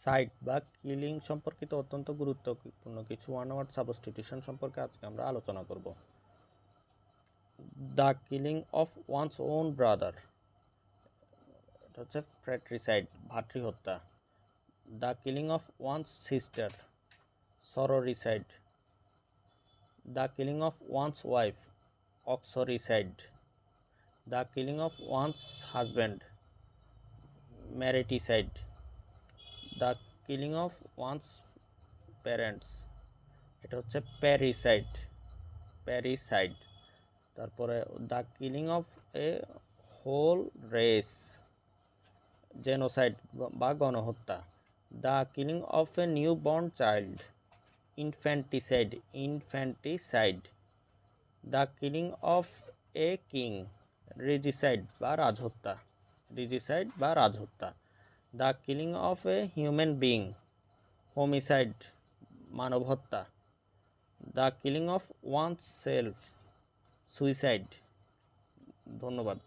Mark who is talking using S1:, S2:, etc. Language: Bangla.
S1: সাইট বা কিলিং সম্পর্কিত অত্যন্ত গুরুত্বপূর্ণ কিছু ওয়ান ওয়ার্ড সাবস্টিটিউশন সম্পর্কে আজকে আমরা আলোচনা করব। The killing of one's own brother, এটা হচ্ছে ফ্র্যাট্রিসাইড, ভাতৃহত্যা। The killing of one's sister, sororicide. The killing of one's wife, uxoricide. The killing of one's husband, mariticide. The killing of one's parents, এটা হচ্ছে প্যারিসাইড। তারপরে the killing of a whole race, genocide বা গণহত্যা। The killing of a new born child, infanticide. The killing of a king, regicide বা রাজহত্যা। The killing of a human being, homicide, মানব হত্যা। The killing of once self, suicide. ধন্যবাদ।